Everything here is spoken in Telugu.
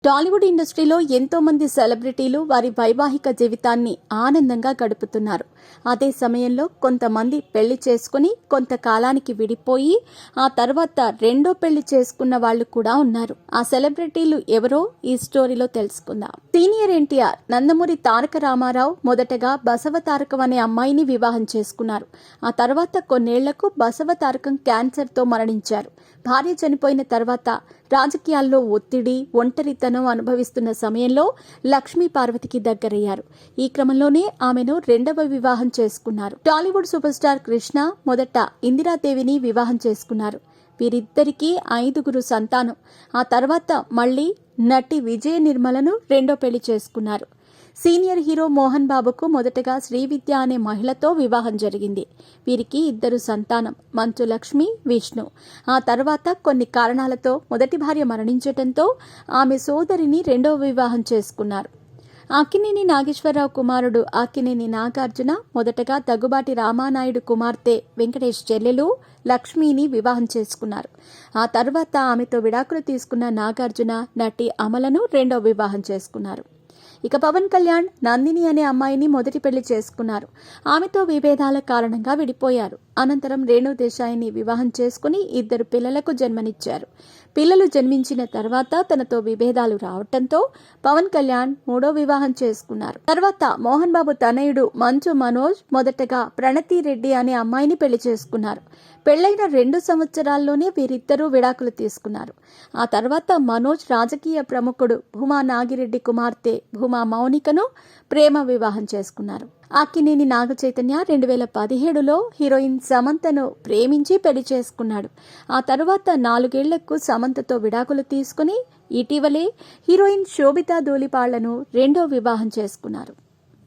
టాలీవుడ్ ఇండస్ట్రీలో ఎంతో మంది సెలబ్రిటీలు వారి వైవాహిక జీవితాన్ని ఆనందంగా గడుపుతున్నారు. అదే సమయంలో కొంతమంది పెళ్లి చేసుకుని కొంతకాలానికి విడిపోయి ఆ తర్వాత రెండో పెళ్లి చేసుకున్న వాళ్ళు కూడా ఉన్నారు. ఆ సెలబ్రిటీలు ఎవరో ఈ స్టోరీలో తెలుసుకుందాం. సీనియర్ ఎన్టీఆర్ నందమూరి తారక రామారావు మొదటగా బసవ తారకం అనే అమ్మాయిని వివాహం చేసుకున్నారు. ఆ తర్వాత కొన్నేళ్లకు బసవ తారకం క్యాన్సర్తో మరణించారు. భార్య చనిపోయిన తర్వాత రాజకీయాల్లో ఒత్తిడి, ఒంటరితనం అనుభవిస్తున్న సమయంలో లక్ష్మీ పార్వతికి దగ్గరయ్యారు. ఈ క్రమంలోనే ఆమెను రెండవ వివాహం చేసుకున్నారు. టాలీవుడ్ సూపర్ స్టార్ కృష్ణ మొదట ఇందిరాదేవిని వివాహం చేసుకున్నారు. వీరిద్దరికీ 5 సంతానం. ఆ తర్వాత మళ్లీ నటి విజయ నిర్మలను రెండో పెళ్లి చేసుకున్నారు. సీనియర్ హీరో మోహన్ బాబుకు మొదటగా శ్రీవిద్య అనే మహిళతో వివాహం జరిగింది. వీరికి 2 సంతానం, మంచు లక్ష్మి, విష్ణు. ఆ తర్వాత కొన్ని కారణాలతో మొదటి భార్య మరణించటంతో ఆమె సోదరిని రెండవ వివాహం చేసుకున్నారు. అక్కినేని నాగేశ్వరరావు కుమారుడు అక్కినేని నాగార్జున మొదటగా దగ్గుబాటి రామానాయుడు కుమార్తె వెంకటేష్ చెల్లెలు లక్ష్మిని వివాహం చేసుకున్నారు. ఆ తర్వాత ఆమెతో విడాకులు తీసుకున్న నాగార్జున నటి అమలను రెండవ వివాహం చేసుకున్నారు. ఇక పవన్ కళ్యాణ్ నందిని అనే అమ్మాయిని మొదటి పెళ్లి చేసుకున్నారు. ఆమెతో విభేదాల కారణంగా విడిపోయారు. అనంతరం రేణు దేశాయిని వివాహం చేసుకుని 2 పిల్లలకు జన్మనిచ్చారు. పిల్లలు జన్మించిన తర్వాత తనతో విభేదాలు రావటంతో పవన్ కళ్యాణ్ 3వ వివాహం చేసుకున్నారు. తర్వాత మోహన్ బాబు తనయుడు మంచు మనోజ్ మొదటగా ప్రణతి రెడ్డి అనే అమ్మాయిని పెళ్లి చేసుకున్నారు. పెళ్లైన 2 సంవత్సరాల్లోనే వీరిద్దరూ విడాకులు తీసుకున్నారు. ఆ తర్వాత మనోజ్ రాజకీయ ప్రముఖుడు భూమా నాగిరెడ్డి కుమార్తె భూమా మౌనికను ప్రేమ వివాహం చేసుకున్నారు. అక్కినేని నాగ చైతన్య 2017లో హీరోయిన్ సమంతను ప్రేమించి పెళ్లి చేసుకున్నాడు. ఆ తర్వాత 4 ఏళ్లకు సమంతతో విడాకులు తీసుకుని ఇటీవలే హీరోయిన్ శోభితా ధూళిపాళ్లను రెండో వివాహం చేసుకున్నారు.